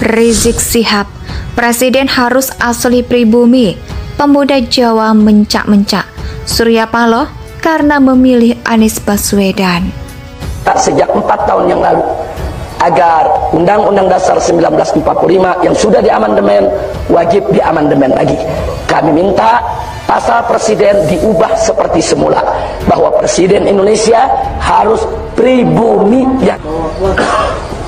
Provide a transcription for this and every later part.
Rizik Syihab, Presiden harus asli pribumi. Pemuda Jawa mencak-mencak. Surya Paloh karena memilih Anies Baswedan. Sejak 4 tahun yang lalu, agar Undang-Undang Dasar 1945 yang sudah diamandemen wajib diamandemen lagi. Kami minta pasal presiden diubah seperti semula, bahwa Presiden Indonesia harus pribumi.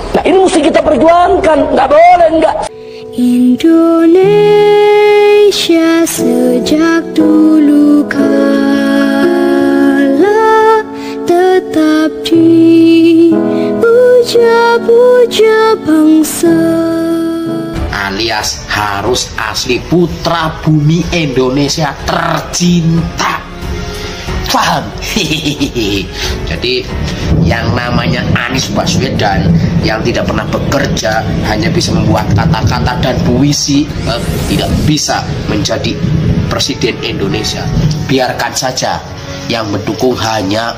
Nah, ini mesti kita perjuangkan, nggak boleh enggak. Indonesia sejak dulu kala tetap dipuja-puja bangsa, alias harus asli putra bumi Indonesia tercinta. Paham? Jadi yang namanya Anies Baswedan yang tidak pernah bekerja, hanya bisa membuat kata-kata dan puisi, tidak bisa menjadi Presiden Indonesia. Biarkan saja yang mendukung hanya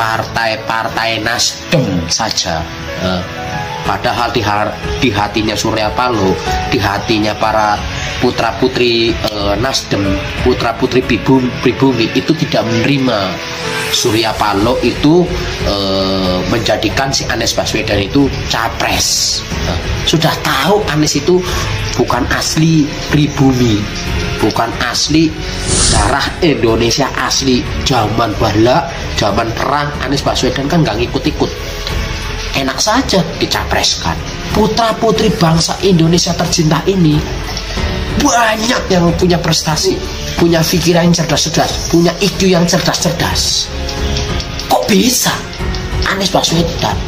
partai-partai Nasdem saja. Padahal di hatinya Surya Paloh, di hatinya para putra-putri Nasdem, putra-putri pribumi itu tidak menerima Surya Paloh itu menjadikan si Anies Baswedan itu capres. Sudah tahu Anies itu bukan asli pribumi, bukan asli darah Indonesia asli. Zaman bala, zaman perang, Anies Baswedan kan nggak ngikut-ikut. Enak saja dicapreskan. Putra-putri bangsa Indonesia tercinta ini banyak yang punya prestasi, punya pikiran yang cerdas-cerdas, punya IQ yang cerdas-cerdas. Kok bisa Anies Baswedan?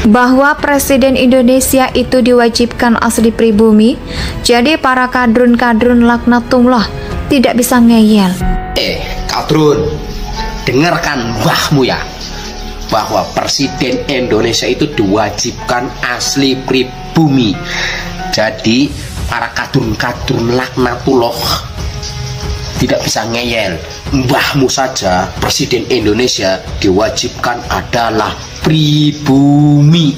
Bahwa Presiden Indonesia itu diwajibkan asli pribumi, jadi para kadrun-kadrun laknatullah tidak bisa ngeyel. Kadrun, dengarkan mbahmu ya, bahwa Presiden Indonesia itu diwajibkan asli pribumi. Jadi para kadrun-kadrun laknatullah tidak bisa ngeyel. Mbahmu saja, Presiden Indonesia diwajibkan adalah pribumi.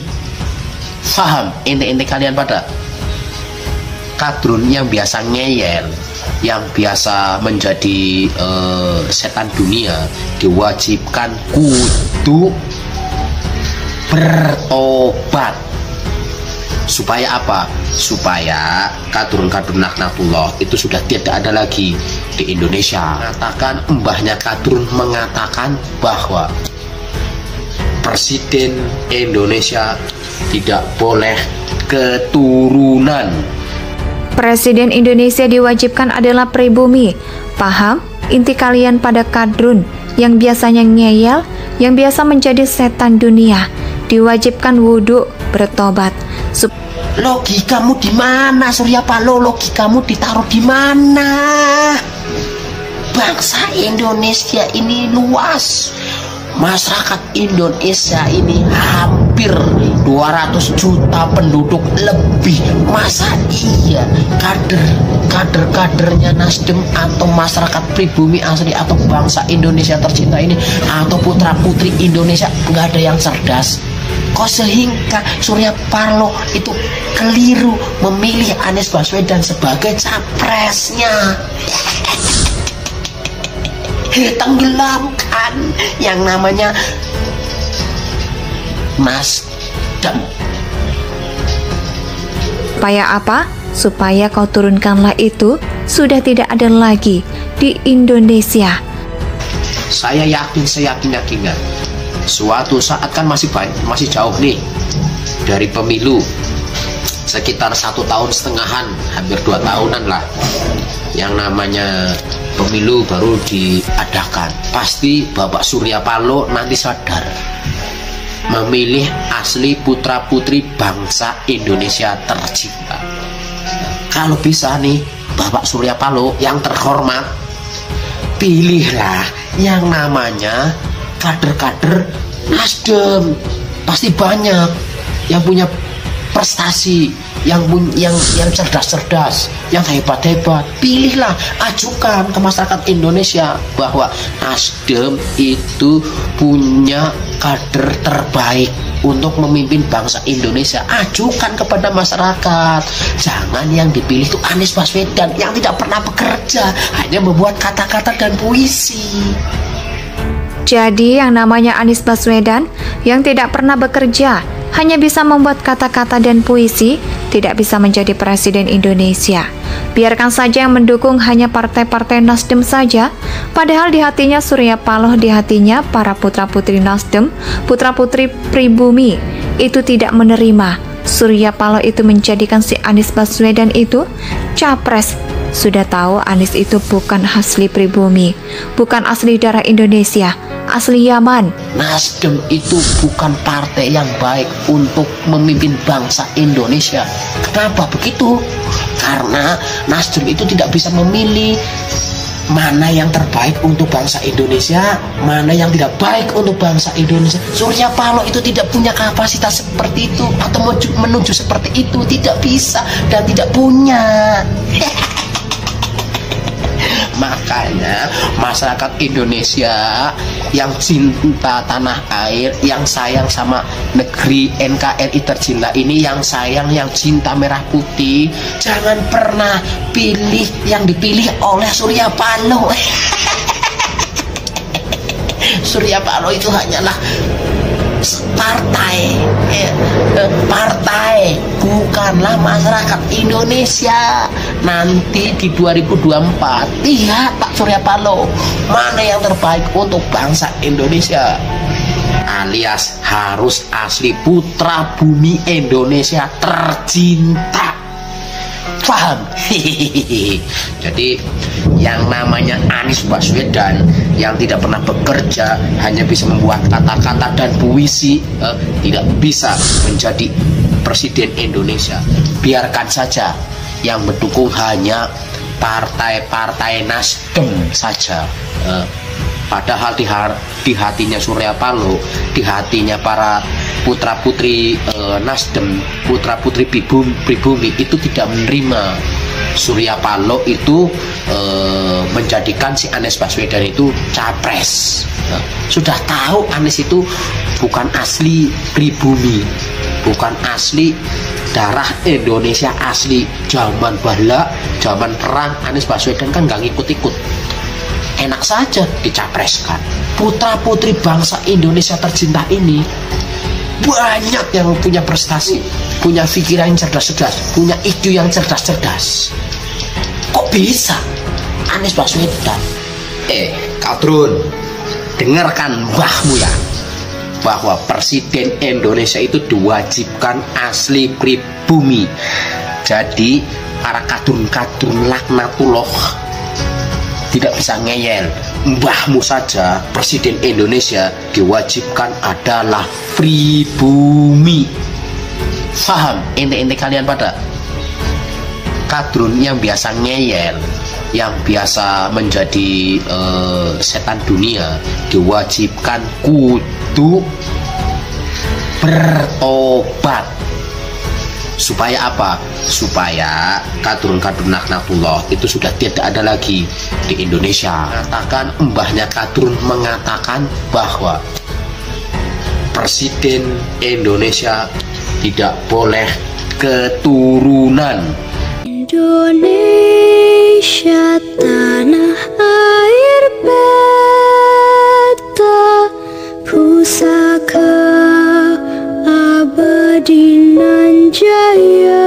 Paham? Ente kalian pada kadrun yang biasa ngeyel, yang biasa menjadi setan dunia, diwajibkan kudu bertobat. Supaya apa? Supaya kadrun-kadrun laknatullah itu sudah tidak ada lagi di Indonesia. Mengatakan, mbahnya kadrun mengatakan bahwa Presiden Indonesia tidak boleh keturunan. Presiden Indonesia diwajibkan adalah pribumi. Paham? Inti kalian pada kadrun yang biasanya ngeyel, yang biasa menjadi setan dunia, diwajibkan wudhu, bertobat. Logikamu di mana, Surya Paloh? Logikamu ditaruh di mana? Bangsa Indonesia ini luas. Masyarakat Indonesia ini hampir 200 juta penduduk lebih. Masa iya kader-kadernya Nasdem atau masyarakat pribumi asli atau bangsa Indonesia tercinta ini atau putra-putri Indonesia nggak ada yang cerdas? Kok sehingga Surya Paloh itu keliru memilih Anies Baswedan sebagai capresnya? Tenggelamkan yang namanya Nasdem. Supaya apa? Supaya kau turunkanlah itu sudah tidak ada lagi di Indonesia. Saya yakin suatu saat kan masih jauh nih dari pemilu, sekitar 1,5 tahun, hampir 2 tahunan lah. Yang namanya pemilu baru diadakan. Pasti Bapak Surya Paloh nanti sadar memilih asli putra-putri bangsa Indonesia tercinta. Kalau bisa nih Bapak Surya Paloh yang terhormat, pilihlah yang namanya kader-kader Nasdem. Pasti banyak yang punya prestasi, yang cerdas-cerdas, yang hebat-hebat. Pilihlah, ajukan ke masyarakat Indonesia bahwa Nasdem itu punya kader terbaik untuk memimpin bangsa Indonesia. Ajukan kepada masyarakat. Jangan yang dipilih itu Anies Baswedan yang tidak pernah bekerja, hanya membuat kata-kata dan puisi. Jadi yang namanya Anies Baswedan yang tidak pernah bekerja, hanya bisa membuat kata-kata dan puisi, tidak bisa menjadi presiden Indonesia. Biarkan saja yang mendukung hanya partai-partai Nasdem saja, padahal di hatinya Surya Paloh, di hatinya para putra-putri Nasdem, putra-putri pribumi, itu tidak menerima Surya Paloh itu menjadikan si Anies Baswedan itu capres. Sudah tahu Anies itu bukan asli pribumi, bukan asli darah Indonesia, asli Yaman. Nasdem itu bukan partai yang baik untuk memimpin bangsa Indonesia. Kenapa begitu? Karena Nasdem itu tidak bisa memilih mana yang terbaik untuk bangsa Indonesia, mana yang tidak baik untuk bangsa Indonesia. Surya Paloh itu tidak punya kapasitas seperti itu atau menuju seperti itu, tidak bisa dan tidak punya. Makanya masyarakat Indonesia yang cinta tanah air, yang sayang sama negeri NKRI tercinta ini, yang sayang, yang cinta merah putih, jangan pernah pilih yang dipilih oleh Surya Paloh. Surya Paloh itu hanyalah partai, bukanlah masyarakat Indonesia. Nanti di 2024 lihat Pak Surya Paloh mana yang terbaik untuk bangsa Indonesia, alias harus asli putra bumi Indonesia tercinta. Paham? Jadi yang namanya Anies Baswedan yang tidak pernah bekerja, hanya bisa membuat kata-kata dan puisi, tidak bisa menjadi presiden Indonesia. Biarkan saja yang mendukung hanya partai-partai Nasdem saja. Padahal di hatinya Surya Paloh, di hatinya para putra-putri Nasdem, putra-putri pribumi itu tidak menerima Surya Paloh itu menjadikan si Anies Baswedan itu capres. Sudah tahu Anies itu bukan asli pribumi, bukan asli darah Indonesia asli. Zaman bala, zaman perang, Anies Baswedan kan gak ngikut-ikut, enak saja dicapreskan. Putra-putri bangsa Indonesia tercinta ini banyak yang punya prestasi, punya pikiran yang cerdas-cerdas, punya IQ yang cerdas-cerdas. Kok bisa Anies Baswedan? Kadrun, dengarkan mbahmu ya, bahwa presiden Indonesia itu diwajibkan asli pribumi. Jadi para kadrun-kadrun laknatullah tidak bisa ngeyel. Mbahmu saja presiden Indonesia diwajibkan adalah pribumi. Paham? Ente kalian pada kadrun yang biasa ngeyel, yang biasa menjadi setan dunia, diwajibkan kudu bertobat. Supaya apa? Supaya kadrun-kadrun laknatullah itu sudah tidak ada lagi di Indonesia. Mengatakan mbahnya kadrun mengatakan bahwa presiden Indonesia tidak boleh keturunan. Indonesia tanah air beta, pusaka abadi nan jaya.